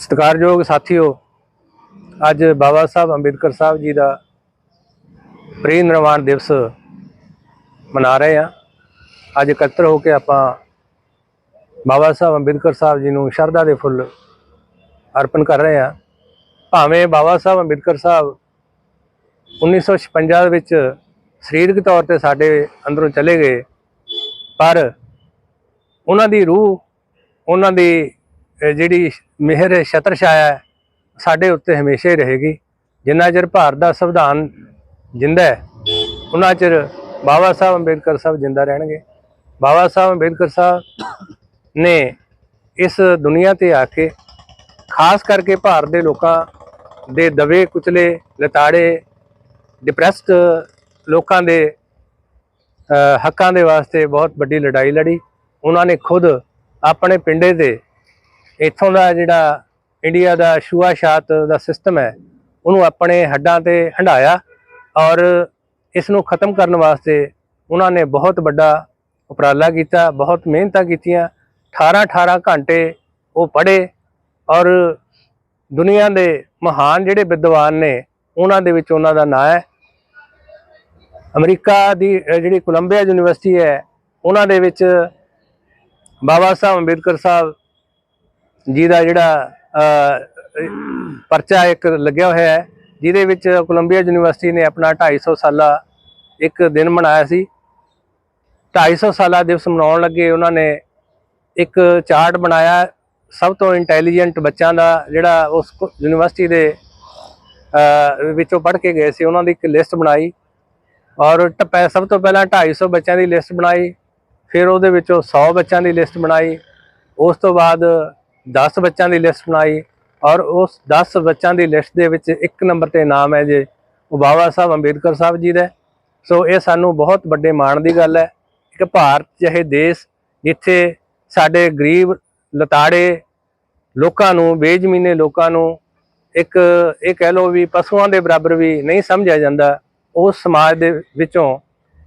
सत्कारयोग साथियों, अज बाबा साहब अंबेडकर साहब जी का परिनिर्वाण दिवस मना रहे हैं। अज एकत्र होकर आप बाबा साहब अंबेडकर साहब जी को शरधा के फुल अर्पण कर रहे हैं। भावें बाबा साहब अंबेडकर साहब 1956 शरीरक तौर पर साढ़े अंदरों चले गए, पर उन्होंने रूह उन्होंने जिहड़ी मेहर छत्र छाया है साढ़े उत्ते हमेशा ही रहेगी। जिन्ना चिर भारत का संविधान जिंदा है उन्ना चिर बाबा साहब अंबेडकर साहब जिंदा रहेंगे। बाबा साहब अंबेडकर साहब ने इस दुनिया ते आके खास करके भारत के लोगों के दबे कुचले लताड़े डिप्रैस्ड लोगों के हकों के वास्ते बहुत बड़ी लड़ाई लड़ी। उन्होंने खुद अपने पिंडे से इत्थों का जिहड़ा इंडिया का छूआछात का सिस्टम है उन्होंने अपने हड्डां ते हंडाया और इसनों खत्म करने वास्ते उन्होंने बहुत बड़ा उपराला किया, बहुत मेहनत कीतियां। 18 घंटे वो पढ़े और दुनिया के महान जिहड़े विद्वान ने उन्हां दे विच उन्हां दा नाम है। अमरीका की जिहड़ी कोलंबिया यूनिवर्सिटी है उन्हां दे विच बाबा साहब अंबेडकर साहब जी का जिहड़ा परचा एक लग्या होया है, जिहदे विच कोलंबिया यूनिवर्सिटी ने अपना 250 साला एक दिन मनाया सी। 250 साला दिवस मनाउण लगे उन्होंने एक चार्ट बनाया सब तो इंटैलीजेंट बच्चों का जिहड़ा उस यूनिवर्सिटी के विचों पढ़ के गए सी, उन्हों की एक लिस्ट बनाई और सब तो पहला 250 बच्चों की लिस्ट बनाई, फिर वो 100 बच्चों की लिस्ट बनाई, उस तो बाद 10 बच्चों की लिस्ट बनाई और उस 10 बच्चों की लिस्ट के विच एक नंबर पर नाम है जे वो बाबा साहब अंबेडकर साहब जी का। सो ये सानू बहुत बड़े माण की गल है कि भारत जिहे देश जिथे साडे गरीब लताड़े लोगों बेजमीने लोगों एक कह लो भी पशुओं के बराबर भी नहीं समझा जाता, उस समाज दे विचों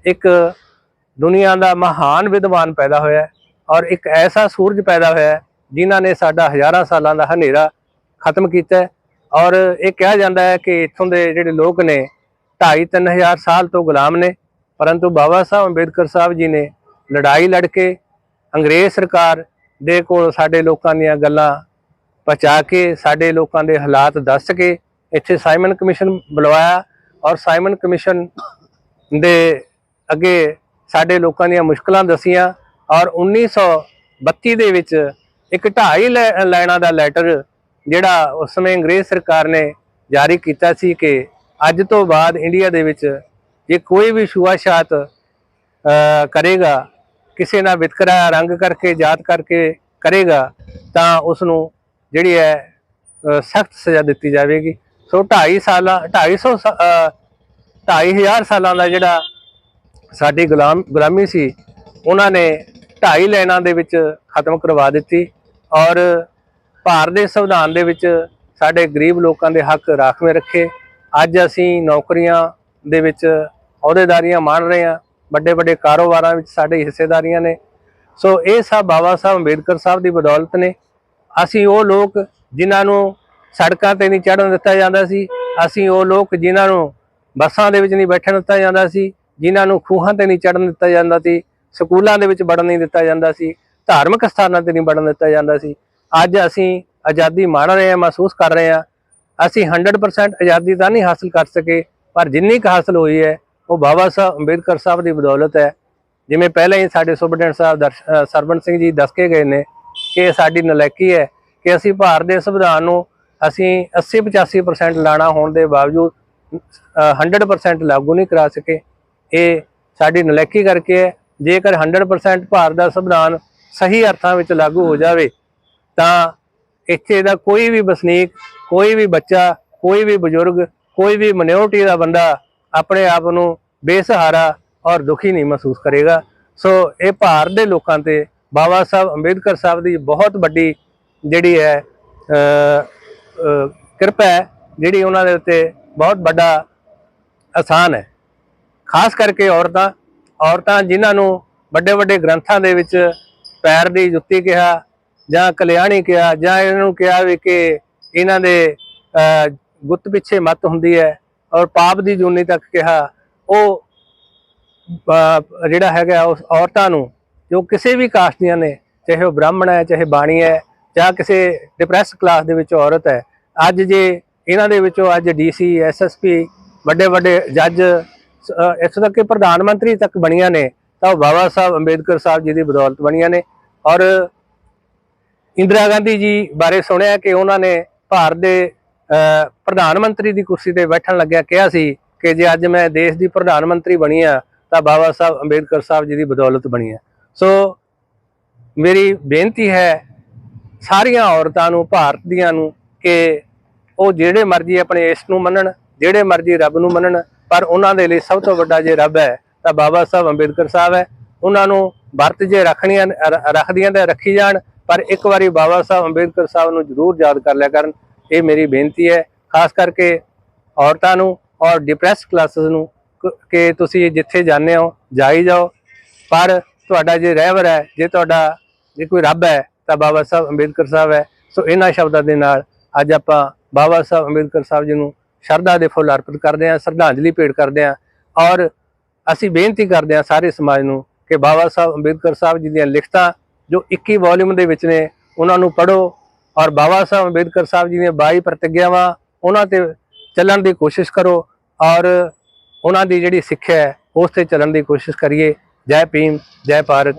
एक दुनिया का महान विद्वान पैदा होया और एक ऐसा सूरज पैदा होया जिन्हां ने साडा हज़ारां सालां दा हनेरा खत्म किया। और ये कहा जाता है कि इत्थों के जिहड़े लोग ने 2,5-3 हज़ार साल तो गुलाम ने, परंतु बाबा साहब अंबेडकर साहब जी ने लड़ाई लड़के अंग्रेज सरकार दे कोल साडे लोकां दीयां गल्लां पहुँचा के साडे लोकां दे हालात दस के इत्थे साइमन कमीशन बुलवाया और साइमन कमीशन दे अगे साडे लोकां दीयां मुश्किलां दसियां और 1932 दे विच एक 2.5 लाइनां दा लैटर जिहड़ा उस समय अंग्रेज सरकार ने जारी किया सी कि अज तो बाद इंडिया दे विच जे कोई भी छूआछात करेगा, किसी ना वितकरा रंग करके जात करके करेगा तो उसनू जिहड़ी है सख्त सज़ा दी जाएगी। सो 2,500 सालों का जिहड़ा साडी गुलामी सी उन्होंने 2.5 लाइनां दे विच खत्म करवा दी और भारत के संविधान दे विच साडे गरीब लोगों के हक राखवें रखे। अज असी नौकरियां दे विच अहुदेदारियां मान रहे हैं, बड़े बड़े कारोबारां विच साडी हिस्सेदारियां ने। सो ये सब बाबा साहब अंबेडकर साहब की बदौलत ने। असी वो लोग जिन्होंने सड़कों पर नहीं चढ़न दिता जाता सी, असी वो लोग जिन्होंने बसां दे विच नहीं बैठन दिता जाता सी, जिन्होंने खूहां ते नहीं चढ़न दिता जाता सी, स्कूलों के विच बढ़न नहीं दिता जाता सी, धार्मिक स्थानों पर नहीं बढ़न दिता जाता सी। अज असी आज़ादी माण रहे हैं, महसूस कर रहे हैं। असी 100% आज़ादी तो नहीं हासिल कर सके, पर जिन्नी क हासिल हुई है वो बाबा साहब अंबेडकर साहब की बदौलत है। जिमें पहले ही साडे सुपरडेंट साहब सरबन सिंह जी दस के गए ने कि साडी नलैकी है कि असी भारत के संविधान नूं असी 80-85% लाणा होने के बावजूद 100% लागू नहीं करा सके। ये साडी नलैकी करके है। जेकर 100% भारत का संविधान सही अर्थां विच लागू हो जाए तो इत्थे दा कोई भी वसनीक, कोई भी बच्चा, कोई भी बजुर्ग, कोई भी माइनॉरिटी का बंदा अपने आप को बेसहारा और दुखी नहीं महसूस करेगा। सो ये भारत के लोगों ते बाबा साहब अंबेडकर साहब की बहुत बड़ी जिहड़ी है कृपा है, जिहड़ी उन्हां दे उत्ते बहुत बड़ा एहसान है। खास करके औरतां जिन्होंने बड़े बड़े ग्रंथों के पैर की जुत्ती कहा जां कल्याणी कहा जां इन्हों कहा भी कि ਇਹਨਾਂ ਦੇ ਗੁੱਤ ਪਿੱਛੇ ਮੱਤ ਹੁੰਦੀ ਹੈ ਔਰ ਪਾਪ ਦੀ ਜੂਨੀ ਤੱਕ ਕਿਹਾ। ਉਹ ਜਿਹੜਾ ਹੈਗਾ ਉਸ ਔਰਤਾਂ ਨੂੰ ਜੋ ਕਿਸੇ ਵੀ ਕਾਸਟ ਦੀਆਂ ਨੇ, ਚਾਹੇ ਉਹ ਬ੍ਰਾਹਮਣ ਹੈ, ਚਾਹੇ ਬਾਣੀ ਹੈ, ਜਾਂ ਕਿਸੇ ਡਿਪਰੈਸ ਕਲਾਸ ਦੇ ਵਿੱਚ ਔਰਤ ਹੈ, ਅੱਜ ਜੇ ਇਹਨਾਂ ਦੇ ਵਿੱਚੋਂ ਅੱਜ ਡੀਸੀ, ਐਸਐਸਪੀ, ਵੱਡੇ ਵੱਡੇ ਜੱਜ, ਇੱਥੋਂ ਤੱਕ ਕਿ ਪ੍ਰਧਾਨ ਮੰਤਰੀ ਤੱਕ ਬਣੀਆਂ ਨੇ, ਤਾਂ ਉਹ ਬਾਬਾ ਸਾਹਿਬ ਅੰਬੇਦਕਰ ਸਾਹਿਬ ਜੀ ਦੀ ਬਦੌਲਤ ਬਣੀਆਂ ਨੇ। ਔਰ ਇੰਦਰਾ ਗਾਂਧੀ ਜੀ ਬਾਰੇ ਸੁਣਿਆ ਕਿ ਉਹਨਾਂ ਨੇ ਭਾਰਤ ਦੇ ਪ੍ਰਧਾਨ ਮੰਤਰੀ ਦੀ ਕੁਰਸੀ ਤੇ ਬੈਠਣ ਲੱਗਿਆ ਕਿਹਾ ਸੀ ਕਿ ਜੇ ਅੱਜ ਮੈਂ ਦੇਸ਼ ਦੀ ਪ੍ਰਧਾਨ ਮੰਤਰੀ ਬਣੀ ਆ ਤਾਂ ਬਾਬਾ ਸਾਹਿਬ ਅੰਬੇਦਕਰ ਸਾਹਿਬ ਜੀ ਦੀ ਬਦੌਲਤ ਬਣੀ ਆ। ਸੋ ਮੇਰੀ ਬੇਨਤੀ ਹੈ ਸਾਰੀਆਂ ਔਰਤਾਂ ਨੂੰ, ਭਾਰਤ ਦੀਆਂ ਨੂੰ, ਕਿ ਉਹ ਜਿਹੜੇ ਮਰਜ਼ੀ ਆਪਣੇ ਇਸ ਨੂੰ ਮੰਨਣ, ਜਿਹੜੇ ਮਰਜ਼ੀ ਰੱਬ ਨੂੰ ਮੰਨਣ, ਪਰ ਉਹਨਾਂ ਦੇ ਲਈ ਸਭ ਤੋਂ ਵੱਡਾ ਜੇ ਰੱਬ ਹੈ ਤਾਂ ਬਾਬਾ ਸਾਹਿਬ ਅੰਬੇਦਕਰ ਸਾਹਿਬ ਹੈ। ਉਹਨਾਂ ਨੂੰ ਵਰਤ ਜੇ ਰੱਖਦੀਆਂ ਤਾਂ ਰੱਖੀ ਜਾਣ, ਪਰ ਇੱਕ ਵਾਰੀ ਬਾਬਾ ਸਾਹਿਬ ਅੰਬੇਦਕਰ ਸਾਹਿਬ ਨੂੰ ਜ਼ਰੂਰ ਯਾਦ ਕਰ ਲਿਆ ਕਰਨ। ਇਹ ਮੇਰੀ ਬੇਨਤੀ ਹੈ ਖਾਸ ਕਰਕੇ ਔਰਤਾਂ ਨੂੰ ਔਰ ਡਿਪਰੈਸ ਕਲਾਸਿਸ ਨੂੰ ਕਿ ਤੁਸੀਂ ਜਿੱਥੇ ਜਾਂਦੇ ਹੋ ਜਾਈ ਜਾਓ, ਪਰ ਤੁਹਾਡਾ ਜੇ ਰਹਿਬਰ ਹੈ, ਜੇ ਕੋਈ ਰੱਬ ਹੈ ਤਾਂ ਬਾਬਾ ਸਾਹਿਬ ਅੰਬੇਦਕਰ ਸਾਹਿਬ ਹੈ। ਸੋ ਇਹਨਾਂ ਸ਼ਬਦਾਂ ਦੇ ਨਾਲ ਅੱਜ ਆਪਾਂ ਬਾਬਾ ਸਾਹਿਬ ਅੰਬੇਦਕਰ ਸਾਹਿਬ ਜੀ ਨੂੰ ਸ਼ਰਧਾ ਦੇ ਫੁੱਲ ਅਰਪਿਤ ਕਰਦੇ ਹਾਂ, ਸ਼ਰਧਾਂਜਲੀ ਭੇਟ ਕਰਦੇ ਹਾਂ। ਔਰ ਅਸੀਂ ਬੇਨਤੀ ਕਰਦੇ ਹਾਂ ਸਾਰੇ ਸਮਾਜ ਨੂੰ ਕਿ ਬਾਬਾ ਸਾਹਿਬ ਅੰਬੇਦਕਰ ਸਾਹਿਬ ਜੀ ਦੀਆਂ ਲਿਖਤਾਂ ਜੋ 21 ਵੋਲਿਊਮ ਦੇ ਵਿੱਚ ਨੇ ਉਹਨਾਂ ਨੂੰ ਪੜ੍ਹੋ, ਔਰ ਬਾਬਾ ਸਾਹਿਬ ਅੰਬੇਦਕਰ ਸਾਹਿਬ ਜੀ ਦੀਆਂ 22 ਪ੍ਰਤਿਗਿਆਵਾਂ ਉਹਨਾਂ ਤੇ ਚੱਲਣ ਦੀ ਕੋਸ਼ਿਸ਼ ਕਰੋ, ਔਰ ਉਹਨਾਂ ਦੀ ਜਿਹੜੀ ਸਿੱਖਿਆ ਹੈ ਉਸ ਤੇ ਚੱਲਣ ਦੀ ਕੋਸ਼ਿਸ਼ ਕਰੀਏ। ਜੈ ਭੀਮ, ਜੈ ਭਾਰਤ।